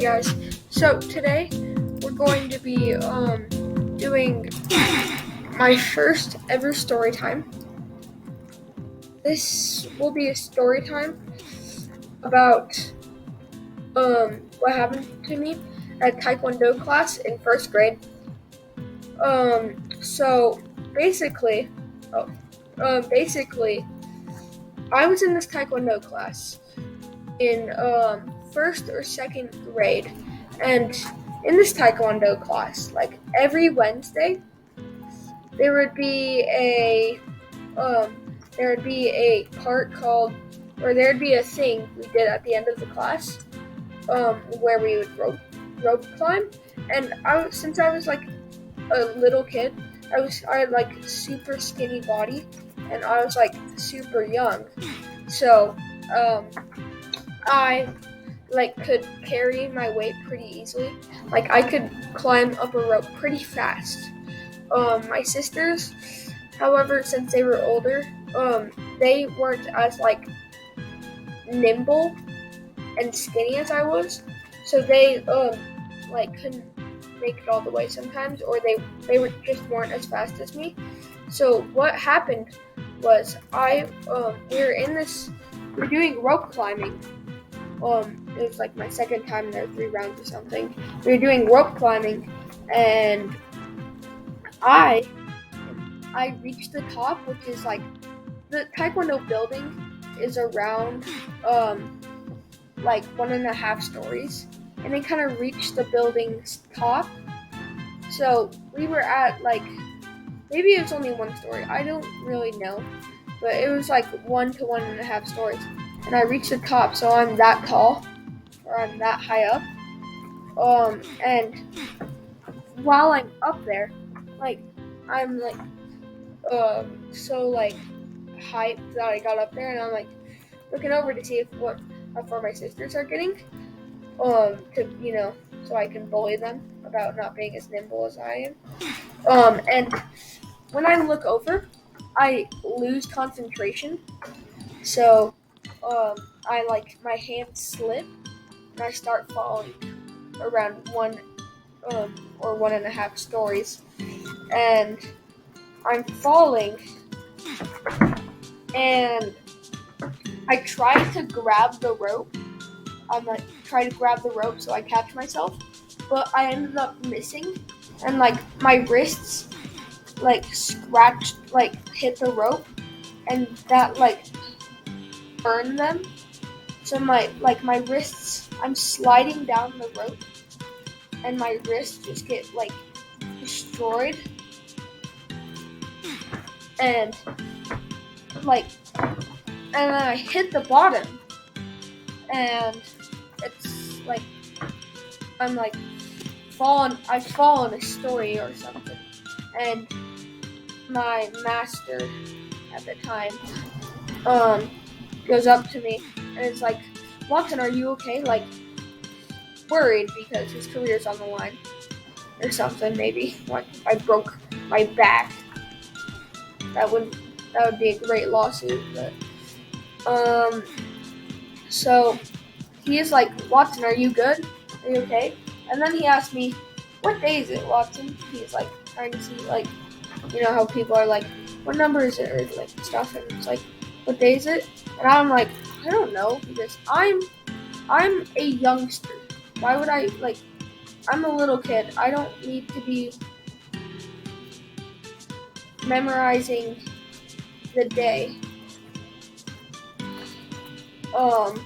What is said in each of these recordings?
guys, so today we're going to be doing my first ever story time. This will be a story time about what happened to me at Taekwondo class in first grade. So basically, I was in this Taekwondo class in first or second grade, and in this Taekwondo class, like every Wednesday, there would be a part called, or there'd be a thing we did at the end of the class, where we would rope climb. And since I was like a little kid, I had like super skinny body, and I was like super young, so I could carry my weight pretty easily. Like I could climb up a rope pretty fast. My sisters, however, since they were older, they weren't as like nimble and skinny as I was, so they couldn't make it all the way sometimes, or they just weren't as fast as me. So what happened was we were doing rope climbing. It was like my second time there, 3 rounds or something. We were doing rope climbing, and I reached the top, which is like the Taekwondo building is around like 1.5 stories, and they kind of reached the building's top. So we were at like, maybe it was only 1 story. I don't really know, but it was like 1 to 1.5 stories. And I reached the top, so I'm that tall, or I'm that high up. And while I'm up there, like, I'm like, so like hyped that I got up there, and I'm like looking over to see how far my sisters are getting, so I can bully them about not being as nimble as I am. And when I look over, I lose concentration, so my hands slip, and I start falling around 1 or 1.5 stories, and I'm falling, and I try to grab the rope. Try to grab the rope so I catch myself, but I ended up missing, and like my wrists like scratched, like hit the rope, and that like burned them. So my wrists, I'm sliding down the rope, and my wrists just get like destroyed, and then I hit the bottom, and it's like I'm like I've fallen a story or something, and my master at the time goes up to me and it's like, Watson, are you okay? Like, worried because his career's on the line or something, maybe. Like, I broke my back. That would be a great lawsuit, but so he is like, Watson, are you good? Are you okay? And then he asked me, what day is it, Watson? He's like trying to see, like, you know how people are like, what number is it, or like stuff, and it's like, what day is it? And I'm like, I don't know, because I'm a youngster. Why would I, like, I'm a little kid. I don't need to be memorizing the day.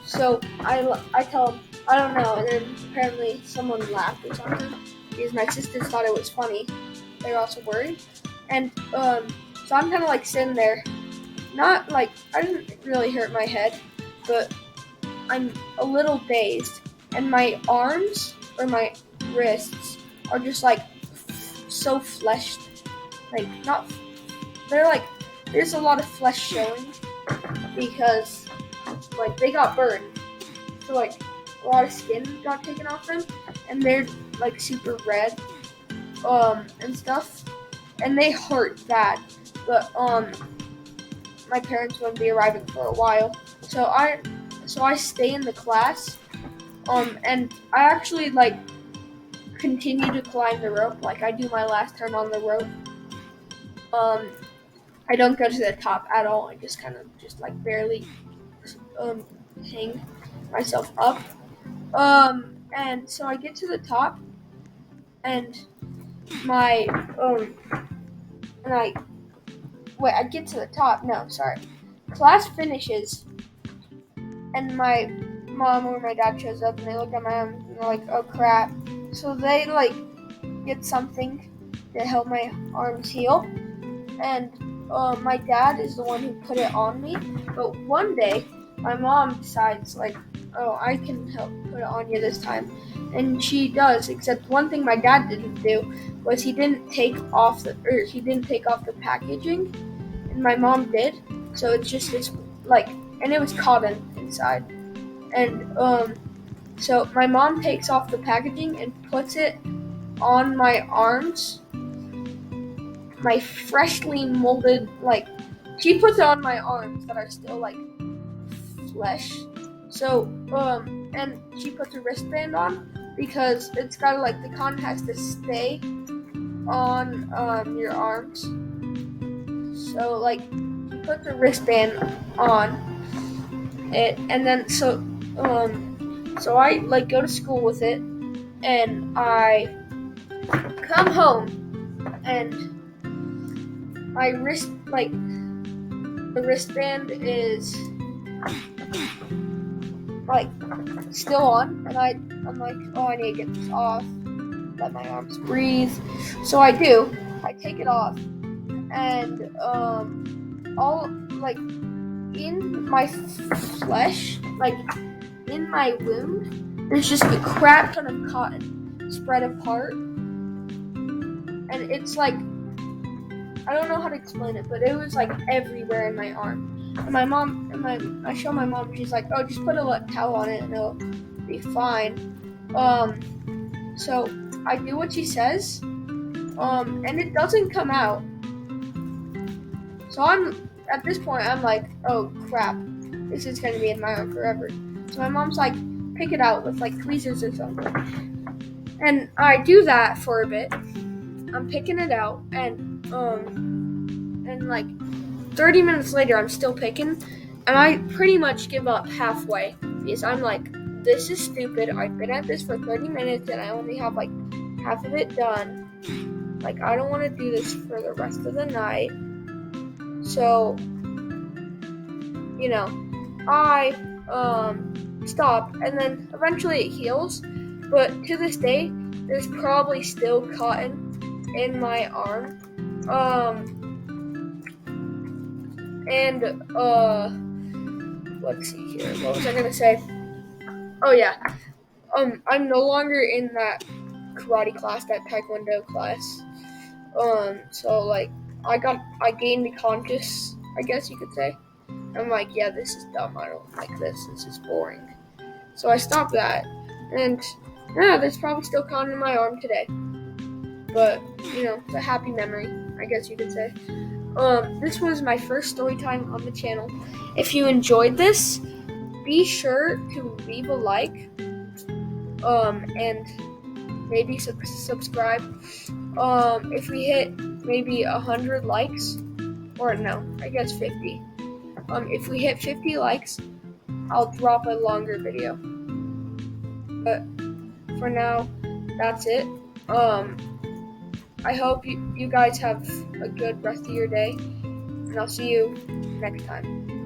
So I tell him, I don't know, and then apparently someone laughed or something, because my sisters thought it was funny. They were also worried. And so I'm kind of like sitting there, not like, I didn't really hurt my head, but I'm a little dazed, and my arms or my wrists are just like so fleshed, like they're like, there's a lot of flesh showing because like they got burned, so like a lot of skin got taken off them, and they're like super red and stuff, and they hurt bad, but my parents wouldn't be arriving for a while, so I stay in the class And I actually like continue to climb the rope. Like I do my last turn on the rope. I don't go to the top at all. I just kind of just like barely hang myself up. And so I get to the top, and my and I get to the top. No, sorry. Class finishes, and my mom or my dad shows up, and they look at my arms, and they're like, "Oh crap!" So they like get something to help my arms heal, and my dad is the one who put it on me. But one day, my mom decides like, "Oh, I can help put it on you this time," and she does. Except one thing my dad didn't do was he didn't take off the packaging, and my mom did. So it's just this like, and it was cotton inside, and so my mom takes off the packaging and puts it on my arms. My freshly molded, like, she puts it on my arms that are still like flesh. So, and she puts a wristband on because it's gotta like the cotton has to stay on your arms. So like, she puts a wristband on it, and then so I like go to school with it, and I come home, and my wrist, like, the wristband is like still on, and I'm like, oh, I need to get this off, let my arms breathe. So I do. I take it off, and all like in my flesh, like in my wound, there's just a crap ton of cotton spread apart, and it's like, I don't know how to explain it, but it was like everywhere in my arm. And my mom, I show my mom, she's like, oh, just put a towel on it and it'll be fine. So I do what she says, and it doesn't come out. So at this point, I'm like, oh crap, this is gonna be in my arm forever. So my mom's like, pick it out with like tweezers or something. And I do that for a bit. I'm picking it out, and like 30 minutes later, I'm still picking, and I pretty much give up halfway because I'm like, this is stupid. I've been at this for 30 minutes, and I only have like half of it done. Like, I don't want to do this for the rest of the night. So, you know, I stop, and then eventually it heals. But to this day, there's probably still cotton in my arm. And let's see here. What was I gonna say? Oh yeah. I'm no longer in that karate class, that taekwondo class. So like I gained the conscious, I guess you could say. I'm like, yeah, this is dumb. I don't like this. This is boring. So I stopped that, and yeah, there's probably still cotton in my arm today. But you know, it's a happy memory, I guess you could say. This was my first story time on the channel. If you enjoyed this, be sure to leave a like, and maybe subscribe. If we hit maybe 100 likes, or no, I guess 50. If we hit 50 likes, I'll drop a longer video. But for now, that's it. I hope you guys have a good rest of your day, and I'll see you next time.